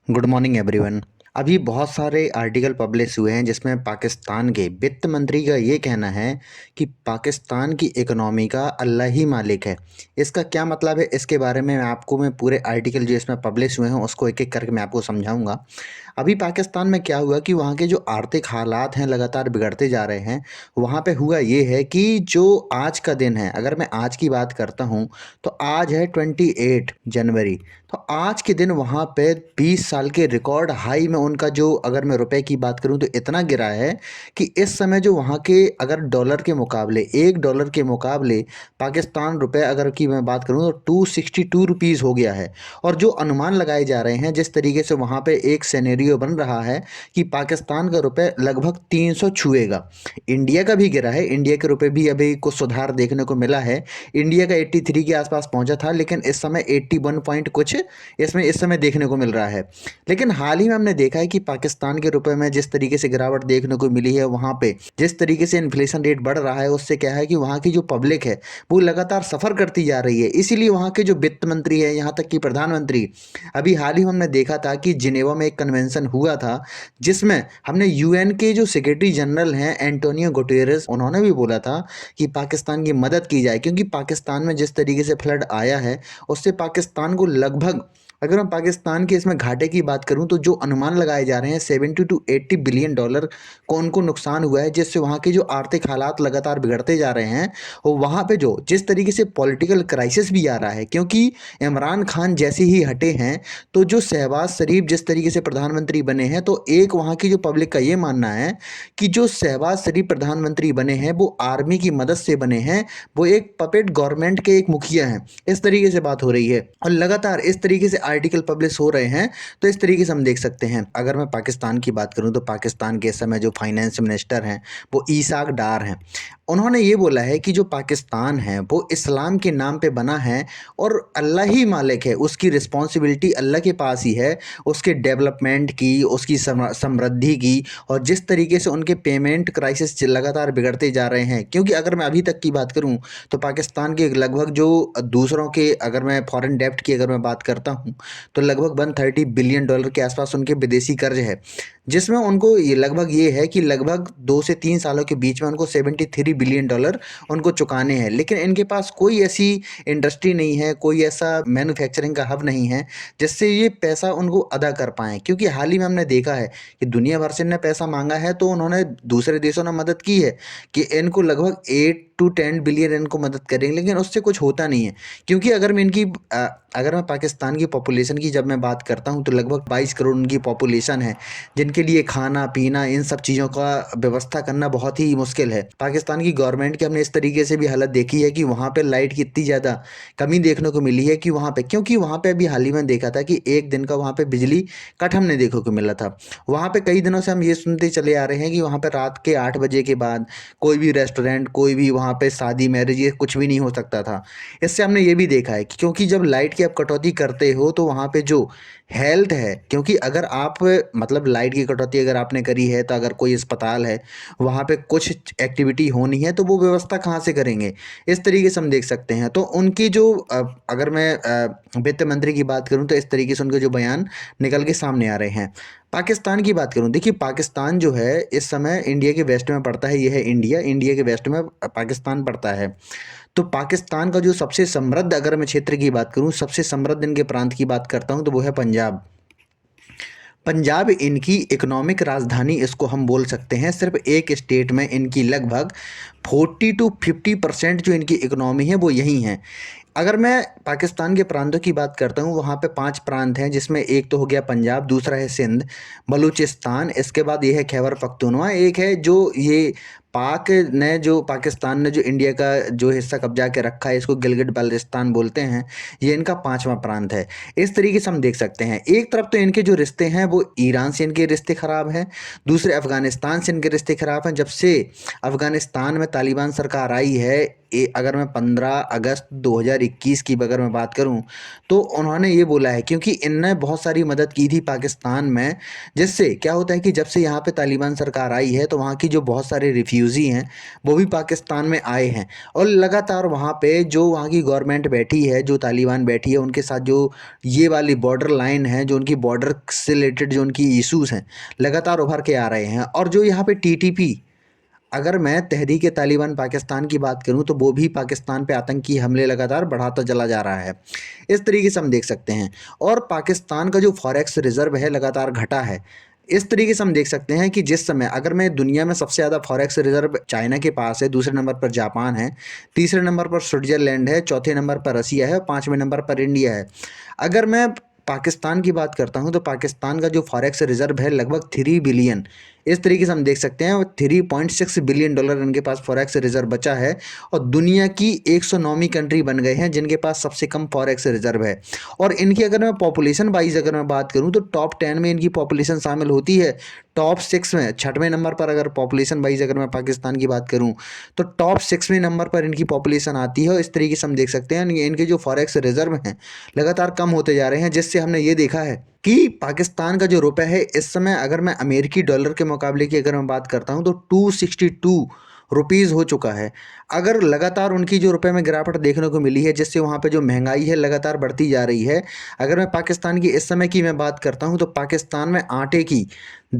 Good morning everyone. अभी बहुत सारे आर्टिकल पब्लिश हुए हैं जिसमें पाकिस्तान के वित्त मंत्री का ये कहना है कि पाकिस्तान की इकोनॉमी का अल्लाह ही मालिक है। इसका क्या मतलब है, इसके बारे में मैं पूरे आर्टिकल जो इसमें पब्लिश हुए हैं उसको एक एक करके मैं आपको समझाऊंगा। अभी पाकिस्तान में क्या हुआ कि वहाँ के जो आर्थिक हालात हैं लगातार बिगड़ते जा रहे हैं। वहाँ पे हुआ ये है कि जो आज का दिन है, अगर मैं आज की बात करता हूँ तो आज है 28 जनवरी। तो आज के दिन वहाँ पे 20 साल के रिकॉर्ड हाई में उनका जो, अगर मैं रुपए की बात करूँ तो इतना गिरा है कि इस समय जो वहाँ के, अगर डॉलर के मुकाबले, $1 के मुकाबले पाकिस्तान रुपए अगर की मैं बात करूँ तो 262 रुपीज़ हो गया है। और जो अनुमान लगाए जा रहे हैं, जिस तरीके से वहाँ पे एक सिनेरियो बन रहा है कि पाकिस्तान का रुपए लगभग 300 छुएगा। इंडिया का भी गिरा है, इंडिया के रुपए भी अभी कुछ सुधार देखने को मिला है। इंडिया का 83 के आसपास पहुंचा था, लेकिन इस समय 81 पॉइंट कुछ इसमें इस समय देखने को मिल रहा है। लेकिन हाल ही में हमने देखा है कि पाकिस्तान के रुपए में जिस तरीके से गिरावट देखने को मिली है, वहाँ पे जिस तरीके से इन्फ्लेशन रेट बढ़ रहा है, उससे क्या है कि वहाँ की जो पब्लिक है वो लगातार सफ़र करती जा रही है। इसीलिए वहाँ के जो वित्त मंत्री है, यहाँ तक कि प्रधानमंत्री, अभी हाल ही में हमने देखा था कि जिनेवा में एक कन्वेंशन हुआ था जिसमें हमने यूएन के जो सेक्रेटरी जनरल हैं एंटोनियो गुटेरेस, उन्होंने भी बोला था कि पाकिस्तान की मदद की जाए, क्योंकि पाकिस्तान में जिस तरीके से फ्लड आया है उससे पाकिस्तान को लगभग, अगर मैं पाकिस्तान के इसमें घाटे की बात करूं तो जो अनुमान लगाए जा रहे हैं 70 to 80 बिलियन डॉलर को उनको नुकसान हुआ है, जिससे वहाँ के जो आर्थिक हालात लगातार बिगड़ते जा रहे हैं। और वहाँ पे जो जिस तरीके से पॉलिटिकल क्राइसिस भी आ रहा है, क्योंकि इमरान खान जैसे ही हटे हैं तो जो शहबाज शरीफ जिस तरीके से प्रधानमंत्री बने हैं, तो एक वहाँ की जो पब्लिक का ये मानना है कि जो शहबाज शरीफ प्रधानमंत्री बने हैं वो आर्मी की मदद से बने हैं, वो एक पपेट गवर्नमेंट के एक मुखिया हैं। इस तरीके से बात हो रही है और लगातार इस तरीके से आर्टिकल पब्लिश हो रहे हैं। तो इस तरीके से हम देख सकते हैं। अगर मैं पाकिस्तान की बात करूं तो पाकिस्तान के इस समय जो फाइनेंस मिनिस्टर हैं वो ईसाक डार हैं। उन्होंने ये बोला है कि जो पाकिस्तान है वो इस्लाम के नाम पे बना है और अल्लाह ही मालिक है, उसकी रिस्पॉन्सिबिलिटी अल्लाह के पास ही है, उसके डेवलपमेंट की, उसकी समृद्धि की। और जिस तरीके से उनके पेमेंट क्राइसिस लगातार बिगड़ते जा रहे हैं, क्योंकि अगर मैं अभी तक की बात करूं तो पाकिस्तान के लगभग जो दूसरों के, अगर मैं फॉरेन डेप्ट की अगर मैं बात करता हूं तो लगभग 130 बिलियन डॉलर के आसपास उनके विदेशी कर्ज है, जिसमें उनको ये लगभग ये है कि लगभग 2 से 3 सालों के बीच में उनको 73 बिलियन डॉलर उनको चुकाने हैं। लेकिन इनके पास कोई ऐसी इंडस्ट्री नहीं है, कोई ऐसा मैन्युफैक्चरिंग का हब नहीं है जिससे ये पैसा उनको अदा कर पाएँ। क्योंकि हाल ही में हमने देखा है कि दुनिया भर से इन्होंने पैसा मांगा है, तो उन्होंने दूसरे देशों ने मदद की है कि इनको लगभग 8 to 10 बिलियन इनको मदद करेंगे, लेकिन उससे कुछ होता नहीं है। क्योंकि अगर मैं पाकिस्तान की पॉपुलेशन की जब मैं बात करता हूँ तो लगभग 22 करोड़ उनकी पॉपुलेशन है, जिनके लिए खाना पीना इन सब चीज़ों का व्यवस्था करना बहुत ही मुश्किल है। पाकिस्तान की गवर्नमेंट की हमने इस तरीके से भी हालत देखी है कि वहाँ पे लाइट की इतनी ज़्यादा कमी देखने को मिली है कि वहाँ पे, क्योंकि वहाँ पे अभी हाल ही में देखा था कि एक दिन का वहाँ पे बिजली कट हमने देखने को मिला था। वहाँ पे कई दिनों से हम ये सुनते चले आ रहे हैं कि वहाँ पे रात के 8 बजे के बाद कोई भी रेस्टोरेंट, कोई भी वहाँ पे शादी मैरिज, ये कुछ भी नहीं हो सकता था। इससे हमने ये भी देखा है कि क्योंकि जब लाइट की आप कटौती करते हो तो वहाँ पे जो हेल्थ है, क्योंकि अगर आप, मतलब लाइट की कटौती अगर आपने करी है तो अगर कोई अस्पताल है वहाँ पे कुछ एक्टिविटी होनी है तो वो व्यवस्था कहाँ से करेंगे। इस तरीके से हम देख सकते हैं। तो उनकी जो अगर मैं वित्त मंत्री की बात करूँ तो इस तरीके से उनके जो बयान निकल के सामने आ रहे हैं। पाकिस्तान की बात करूं, देखिए पाकिस्तान जो है इस समय इंडिया के वेस्ट में पड़ता है, ये है इंडिया, इंडिया के वेस्ट में पाकिस्तान पड़ता है। तो पाकिस्तान का जो सबसे समृद्ध, अगर मैं क्षेत्र की बात करूं, सबसे समृद्ध इनके प्रांत की बात करता हूं तो वो है पंजाब। पंजाब इनकी इकोनॉमिक राजधानी इसको हम बोल सकते हैं। सिर्फ एक स्टेट में इनकी लगभग 40 to 50% जो इनकी इकोनॉमी है वो यही है। अगर मैं पाकिस्तान के प्रांतों की बात करता हूँ, वहाँ पे 5 प्रांत हैं, जिसमें एक तो हो गया पंजाब, दूसरा है सिंध, बलूचिस्तान, इसके बाद ये है खैबर पख्तूनवा, एक है जो ये पाकिस्तान ने जो इंडिया का जो हिस्सा कब्जा के रखा है, इसको गिलगिट बाल्टिस्तान बोलते हैं। ये इनका 5वां प्रांत है। इस तरीके से हम देख सकते हैं, एक तरफ तो इनके जो रिश्ते हैं वो ईरान से इनके रिश्ते खराब हैं, दूसरे अफगानिस्तान से इनके रिश्ते खराब हैं। जब से अफगानिस्तान में तालिबान सरकार आई है, अगर मैं 15 अगस्त 2021 की अगर मैं बात करूं तो उन्होंने ये बोला है, क्योंकि इनने बहुत सारी मदद की थी पाकिस्तान में, जिससे क्या होता है कि जब से यहाँ पे तालिबान सरकार आई है तो वहाँ की जो बहुत सारे रिफ्यूज़ी हैं वो भी पाकिस्तान में आए हैं, और लगातार वहाँ पे जो वहाँ की गवर्नमेंट बैठी है, जो तालिबान बैठी है, उनके साथ जो ये वाली बॉर्डर लाइन है, जो उनकी बॉर्डर से रिलेटेड जो उनकी इशूज़ हैं लगातार उभर के आ रहे हैं। और जो यहाँ पे टीटीपी, अगर मैं तहरीक तालिबान पाकिस्तान की बात करूं तो वो भी पाकिस्तान पे आतंकी हमले लगातार बढ़ाता चला जा रहा है, इस तरीके से हम देख सकते हैं। और पाकिस्तान का जो फॉरेक्स रिजर्व है लगातार घटा है, इस तरीके से हम देख सकते हैं कि जिस समय अगर मैं दुनिया में सबसे ज़्यादा फॉरेक्स रिजर्व चाइना के पास है, दूसरे नंबर पर जापान है, तीसरे नंबर पर स्विट्जरलैंड है, चौथे नंबर पर रसिया है और पाँचवें नंबर पर इंडिया है। अगर मैं पाकिस्तान की बात करता हूं तो पाकिस्तान का जो फॉरेक्स रिजर्व है लगभग 3 बिलियन, इस तरीके से हम देख सकते हैं 3.6 बिलियन डॉलर इनके पास फॉरेक्स रिजर्व बचा है। और दुनिया की 109वीं कंट्री बन गए हैं जिनके पास सबसे कम फॉरेक्स रिजर्व है। और इनकी अगर मैं पॉपुलेशन वाइज अगर मैं बात करूं तो टॉप 10 में इनकी पॉपुलेशन शामिल होती है, टॉप 6 में, छठवें नंबर पर अगर पॉपुलेशन वाइज अगर मैं पाकिस्तान की बात करूं तो टॉप 6वें नंबर पर इनकी पॉपुलेशन आती है। और इस तरीके से हम देख सकते हैं इनके जो फॉरेक्स रिजर्व हैं लगातार कम होते जा रहे हैं, जिससे हमने ये देखा है कि पाकिस्तान का जो रुपया है इस समय अगर मैं अमेरिकी डॉलर के मुकाबले की अगर मैं बात करता हूं तो 262 रुपीज़ हो चुका है। अगर लगातार उनकी जो रुपए में गिरावट देखने को मिली है, जिससे वहाँ पे जो महंगाई है लगातार बढ़ती जा रही है। अगर मैं पाकिस्तान की इस समय की मैं बात करता हूँ तो पाकिस्तान में आटे की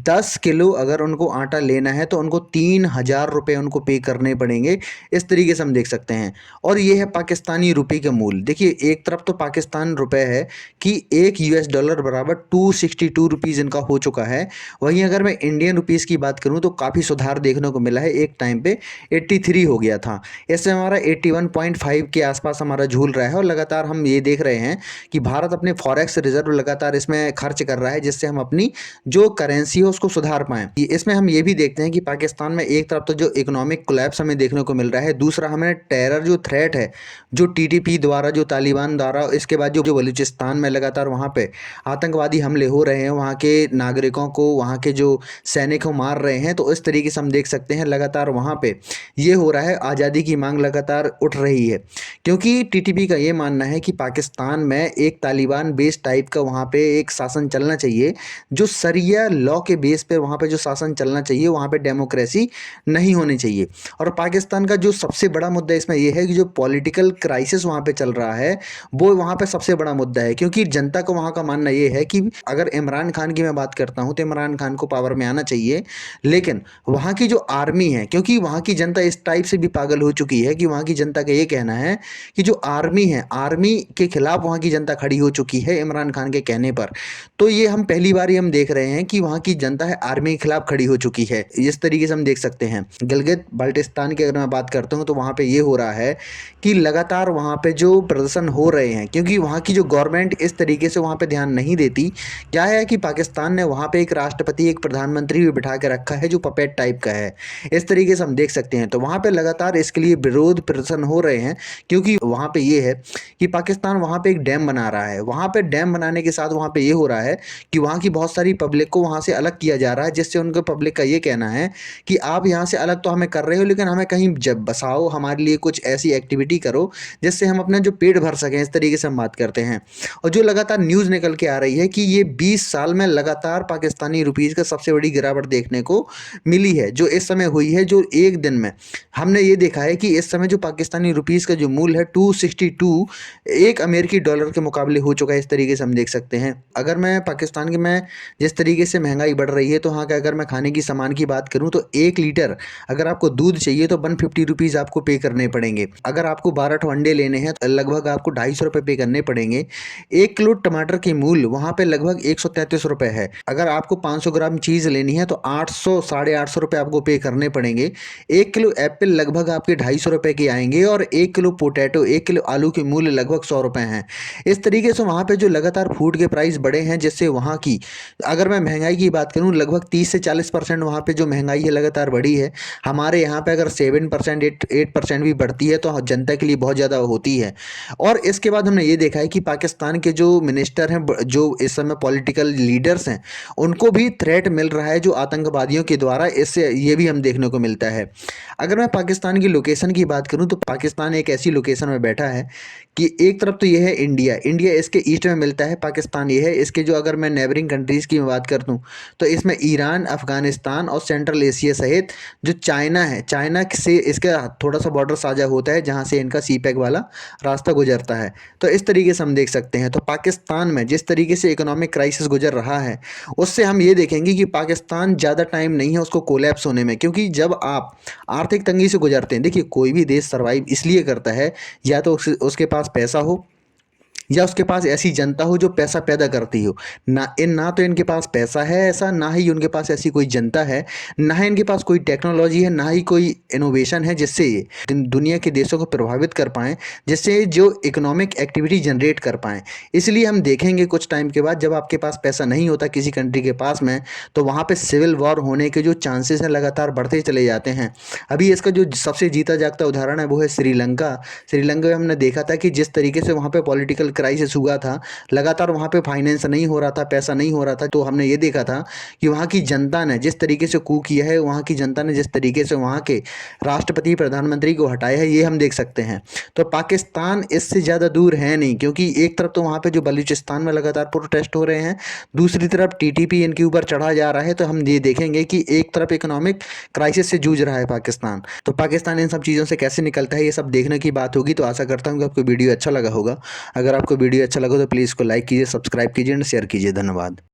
10 किलो अगर उनको आटा लेना है तो उनको 3,000 रुपये उनको पे करने पड़ेंगे, इस तरीके से हम देख सकते हैं। और ये है पाकिस्तानी रुपये का मूल्य। देखिए एक तरफ तो पाकिस्तान रुपए है कि एक US डॉलर बराबर 262 रुपीज़ इनका हो चुका है। वहीं अगर मैं इंडियन रुपीज़ की बात करूं तो काफ़ी सुधार देखने को मिला है, एक टाइम पे 83 हो गया था, इससे हमारा 81.5 के आसपास हमारा झूल रहा है। और लगातार हम ये देख रहे हैं कि भारत अपने फॉरेक्स रिजर्व लगातार इसमें खर्च कर रहा है, जिससे हम अपनी जो करेंसी है उसको सुधार पाएं। इसमें हम ये भी देखते हैं कि पाकिस्तान में एक तरफ तो जो इकोनॉमिक कोलैप्स हमें देखने को मिल रहा है, दूसरा हमें टेरर जो थ्रेट है, जो टीटीपी द्वारा, जो तालिबान द्वारा, इसके बाद जो बलूचिस्तान में लगातार वहाँ पे आतंकवादी हमले हो रहे हैं, वहाँ के नागरिकों को, वहाँ के जो सैनिक को मार रहे हैं। तो इस तरीके से हम देख सकते हैं लगातार वहाँ पे ये हो रहा है, आज़ादी की मांग लगातार उठ रही है। क्योंकि टीटीपी का ये मानना है कि पाकिस्तान में एक तालिबान बेस्ड टाइप का वहाँ पे एक शासन चलना चाहिए, जो सरिया लॉ के बेस पे वहाँ पे जो शासन चलना चाहिए, वहाँ पे डेमोक्रेसी नहीं होनी चाहिए। और पाकिस्तान का जो सबसे बड़ा मुद्दा इसमें यह है कि जो पॉलिटिकल क्राइसिस वहाँ पे चल रहा है वो वहाँ पे सबसे बड़ा मुद्दा है। क्योंकि जनता को वहाँ का मानना ये है कि अगर इमरान खान की मैं बात करता हूँ तो इमरान खान को पावर में आना चाहिए, लेकिन वहाँ की जो आर्मी है, क्योंकि वहाँ की जनता इस टाइप से भी पागल हो चुकी है कि वहाँ की जनता का ये कहना है कि जो आर्मी है, आर्मी के खिलाफ वहाँ की जनता खड़ी हो चुकी है इमरान खान के कहने पर। तो ये हम पहली बार ही हम देख रहे हैं कि वहाँ की जनता है आर्मी के खिलाफ खड़ी हो चुकी है, इस तरीके से हम देख सकते हैं। गिलगित बाल्टिस्तान की अगर मैं बात करता हूँ तो वहाँ पे ये हो रहा है कि लगातार वहाँ पे जो प्रदर्शन हो रहे हैं, क्योंकि वहाँ की जो गवर्नमेंट इस तरीके से वहाँ पे ध्यान नहीं देती। क्या है कि पाकिस्तान ने वहाँ पे एक राष्ट्रपति, एक प्रधानमंत्री भी बिठा के रखा है जो पपेट टाइप का है, इस तरीके से हम देख सकते हैं। तो वहाँ पे लगातार इसके लिए विरोध प्रदर्शन हो रहे हैं, क्योंकि वहाँ पे ये है कि पाकिस्तान वहाँ पे एक डैम बना रहा है। वहाँ पे डैम बनाने के साथ वहाँ पे ये हो रहा है कि वहाँ की बहुत सारी पब्लिक को वहाँ से अलग किया जा रहा है, जिससे उनके पब्लिक का ये कहना है कि आप यहाँ से अलग तो हमें कर रहे हो, लेकिन हमें कहीं जब बसाओ, हमारे लिए कुछ ऐसी एक्टिविटी करो जिससे हम अपना जो पेट भर सकें, इस तरीके से हम बात करते हैं। और जो लगातार न्यूज़ निकल के आ रही है कि ये 20 साल में लगातार पाकिस्तानी रुपीज़ का सबसे बड़ी गिरावट देखने को मिली है, जो इस समय हुई है, जो एक दिन में हमने ये देखा है कि इस समय जो पाकिस्तानी रुपीज़ का जो मूल्य है 262 एक अमेरिकी डॉलर के मुकाबले हो चुका है, इस तरीके से हम देख सकते हैं। अगर मैं पाकिस्तान की मैं जिस तरीके से महंगाई बढ़ रही है तो हाँ, अगर मैं खाने की सामान की बात करूँ तो 1 लीटर अगर आपको दूध चाहिए तो 150 रुपीज़ आपको पे करने पड़ेंगे। अगर आपको 12 अंडे लेने हैं तो लगभग आपको 250 रुपये पे करने पड़ेंगे। 1 किलो टमाटर की मूल्य वहाँ पे लगभग 133 रुपये है। अगर आपको 500 ग्राम चीज़ लेनी है तो 800 साढ़े 800 रुपये आपको पे करने पड़ेंगे। 1 किलो एप्पल लगभग आपके 250 रुपये के आएंगे और 1 किलो पोटैटो, 1 किलो आलू के मूल्य लगभग 100 रुपये हैं। इस तरीके से वहाँ पे जो लगातार फूड के प्राइस बढ़े हैं, जिससे वहाँ की, अगर मैं महंगाई की बात करूँ लगभग 30 से 40% वहाँ पे जो महंगाई है लगातार बढ़ी है। हमारे यहाँ पे अगर 7% 8% भी बढ़ती है तो जनता के लिए बहुत ज़्यादा होती है। और इसके बाद हमने ये देखा है कि पाकिस्तान के जो मिनिस्टर हैं जो इस समय पॉलिटिकल लीडर्स हैं उनको भी थ्रेट मिल रहा है जो आतंकवादियों के द्वारा, इससे ये भी हम देखने को मिलता है। अगर मैं पाकिस्तान की लोकेशन की बात करूं तो पाकिस्तान एक ऐसी लोकेशन में बैठा है कि एक तरफ तो ये है इंडिया, इंडिया इसके ईस्ट में मिलता है, पाकिस्तान ये है इसके जो, अगर मैं नेबरिंग कंट्रीज़ की बात करता हूँ तो इसमें ईरान, अफगानिस्तान और सेंट्रल एशिया सहित जो चाइना है, चाइना से इसका थोड़ा सा बॉर्डर साझा होता है जहाँ से इनका सी पैक वाला रास्ता गुजरता है। तो इस तरीके से हम देख सकते हैं। तो पाकिस्तान में जिस तरीके से इकोनॉमिक क्राइसिस गुजर रहा है उससे हम ये देखेंगे कि पाकिस्तान ज़्यादा टाइम नहीं है उसको कोलैप्स होने में, क्योंकि जब आप आर्थिक तंगी से गुजरते हैं, देखिए कोई भी देश सर्वाइव इसलिए करता है या तो उसके पास पैसा हो या उसके पास ऐसी जनता हो जो पैसा पैदा करती हो। ना तो इनके पास पैसा है ऐसा, ना ही उनके पास ऐसी कोई जनता है, ना ही इनके पास कोई टेक्नोलॉजी है, ना ही कोई इनोवेशन है जिससे ये दुनिया के देशों को प्रभावित कर पाएँ, जिससे जो इकोनॉमिक एक्टिविटी जनरेट कर पाएँ। इसलिए हम देखेंगे कुछ टाइम के बाद जब आपके पास पैसा नहीं होता किसी कंट्री के पास में, तो वहाँ पे सिविल वॉर होने के जो चांसेस हैं लगातार बढ़ते चले जाते हैं। अभी इसका जो सबसे जीता जागता उदाहरण है वो है श्रीलंका। श्रीलंका में हमने देखा था कि जिस तरीके से वहाँ पे पॉलिटिकल क्राइसिस हुआ था, लगातार वहाँ पे फाइनेंस नहीं हो रहा था, पैसा नहीं हो रहा था, तो हमने ये देखा था कि वहाँ की जनता ने जिस तरीके से कू किया है, वहाँ की जनता ने जिस तरीके से वहाँ के राष्ट्रपति प्रधानमंत्री को हटाया है, ये हम देख सकते हैं। तो पाकिस्तान इससे ज़्यादा दूर है नहीं, क्योंकि एक तरफ तो वहाँ पे जो बलूचिस्तान में लगातार प्रोटेस्ट हो रहे हैं, दूसरी तरफ टीटीपी इनके ऊपर चढ़ा जा रहा है। तो हम ये देखेंगे कि एक तरफ इकोनॉमिक क्राइसिस से जूझ रहा है पाकिस्तान, तो पाकिस्तान इन सब चीज़ों से कैसे निकलता है ये सब देखने की बात होगी। तो आशा करता हूँ कि आपको वीडियो अच्छा लगा होगा। अगर आपको वीडियो अच्छा लगा तो प्लीज़ इसको लाइक कीजिए, सब्सक्राइब कीजिए एंड शेयर कीजिए। धन्यवाद।